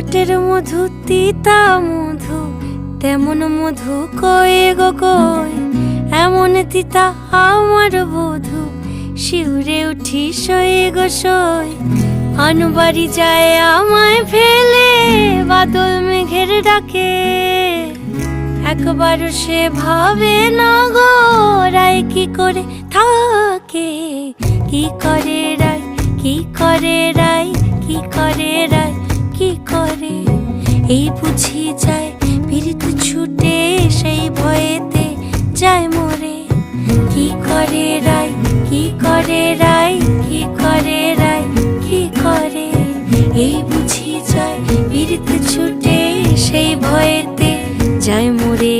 ঠোঁটের মধু তিতা মধু, তেমন মধু কয়ে গো কই, এমন তিতা আমার বধূ, শিউরে উঠি সয়ে গো সই। আনবাড়ি যায় আমায় ফেলে বাদল মেঘের ডাকে, একবার সে ভাবে না গো রায় কি করে থাকে। কি করে রায়, কি করে রায়, কি করে রায়, কি করে। এই বুঝি যায় পীড়িত ছুটে, সেই ভয়েতে যায় মরে। কি করে রায়, কি করে রায়, কি করে রায়, কি করে। এই বুঝি যায় পীড়িত ছুটে, সেই ভয়েতে যায় মরে।